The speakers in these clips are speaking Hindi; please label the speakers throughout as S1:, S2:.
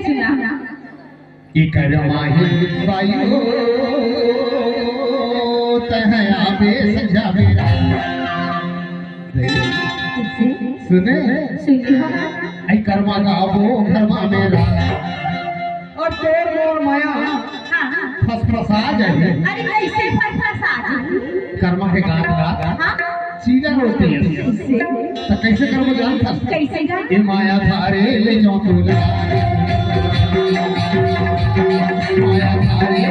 S1: सुना
S2: इकर माही वायु तह आवे सजावे सुने आई कर्मा गावो कर्मा मेरा और तोर मोर माया फसफसा जाए।
S1: अरे कैसे फसफसा
S2: कर्मा के गात गात सीधा होती है तो कैसे कर्म जानता
S1: कैसे गा
S2: ये माया थारे ले जाओ तूला माया थारे ले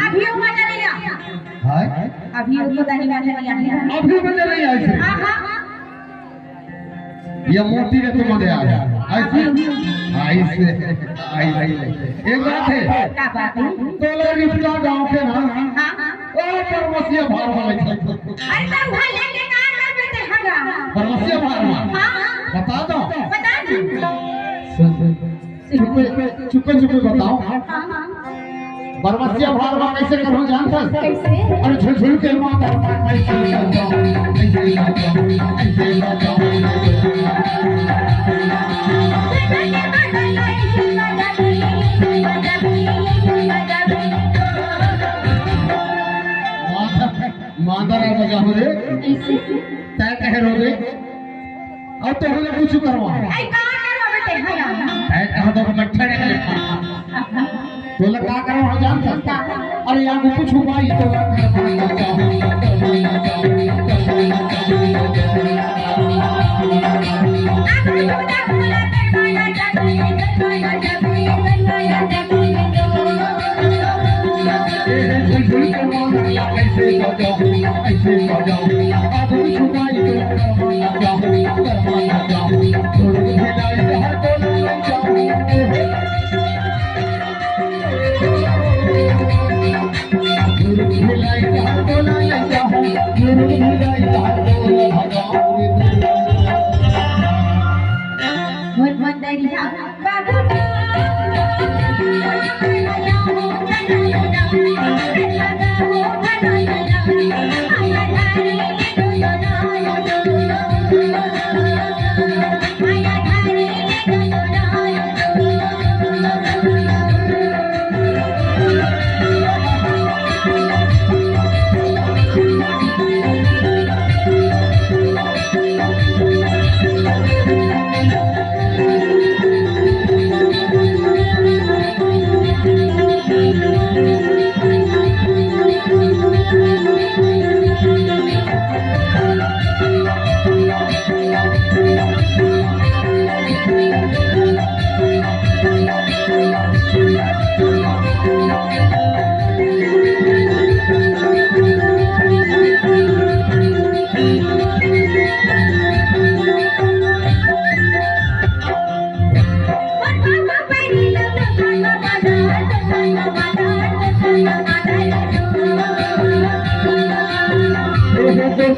S1: अभी मजा नहीं आया।
S2: अभी मजा नहीं आया।
S1: हाँ हाँ
S2: ये मोती ने तो मजा आ गया ऐसे एक बात है
S1: क्या बात है
S2: तो रिश्ता गांव के ना ओ परमसिया भार वाले
S1: अरे तब वहां लेके कहां कर बेटे हगा
S2: परमसिया भार में
S1: हां
S2: बता दो
S1: बता
S2: चुप बताओ
S1: हां
S2: परमसिया भार में कैसे करूं जानता
S1: कैसे
S2: अरे झुलझुल के मां ऐसे मांदरा बजा हो रे तय कह रो रे अब तो हमें कुछ करवा
S1: आई का करो बेटे हगा
S2: तय कह दो मट्ठे ने तो लगा करो हो जानता अरे यहाँ कुछ हुआ ही तो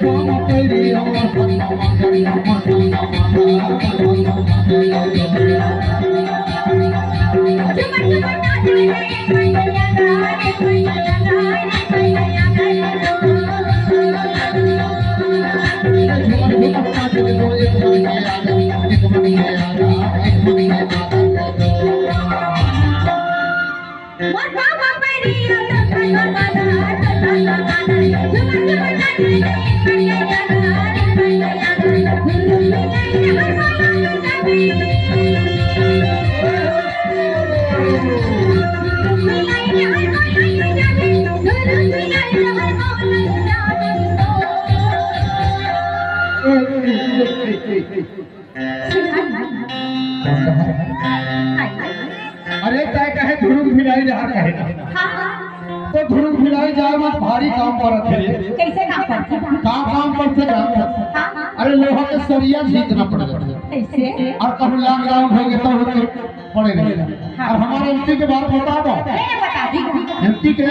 S2: पामा तेरी और सन्ना मंगल अरे तय कहे धुरुक भिलाई जहाँ कहे तो धुरुक भिलाई जाए मत भारी काम करत है।
S1: कैसे काम करते हैं?
S2: काम करते काम अरे लोहा के सरिया जीतना पड़ेगा
S1: कैसे?
S2: और कहूँ लॉकडाउन हो गया तो पड़ेगा। और हमारे एमपी के बारे में बता दो।
S1: बता दी
S2: एमपी के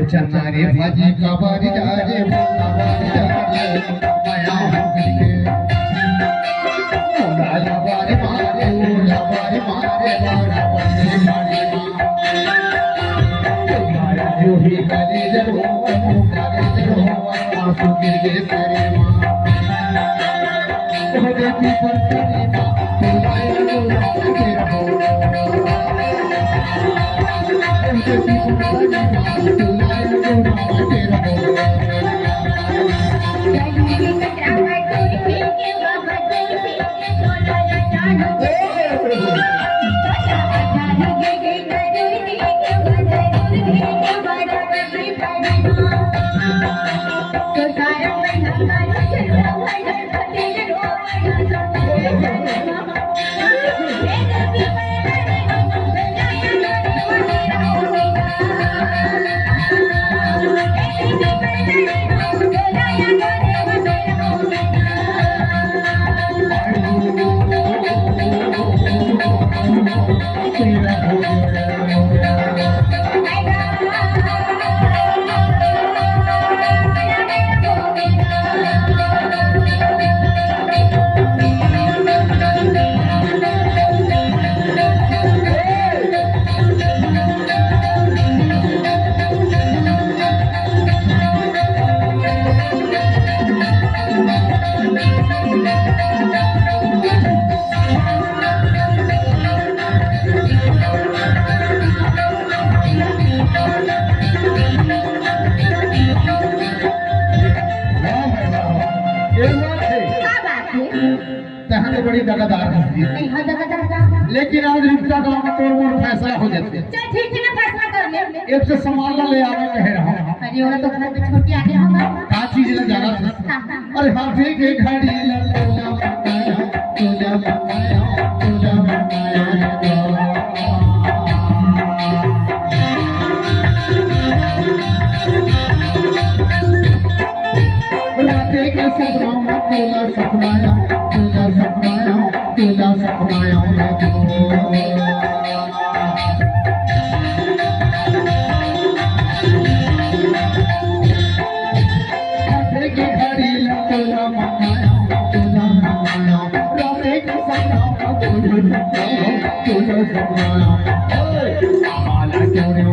S2: अच्छा मारे भाजी का बारी जाए माया ओला बारे मारे ओला बारे मारे बारा बंदे मारे तुम्हारा जो ही करे जरो आंसू गिर गए तेरे मां ओ देती पर तेरी मां तुलाया लो तेरा हो देती पर तेरी मां तुलाया लो तेरा हो बड़ी दगादार है लेकिन आज रिश्ता गाँव में तोड़ मोड़ फैसला हो जाते हैं।
S1: चल ठीक है ना, फैसला कर ले।
S2: एक से सामान ले आने कह रहा हूँ।
S1: अरे वो तो घर पे छोटी आगे होगा।
S2: क्या चीज ले जाना था? अरे हाथी के घड़ी राधे के सपना तेरा सपनाया तेरा सपनाया तेरा सपनाया राधे के घड़ी तेरा मनाया तेरा मनाया राधे के सपना तेरा सपनाया माला चोरे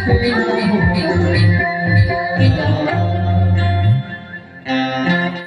S2: Thank you.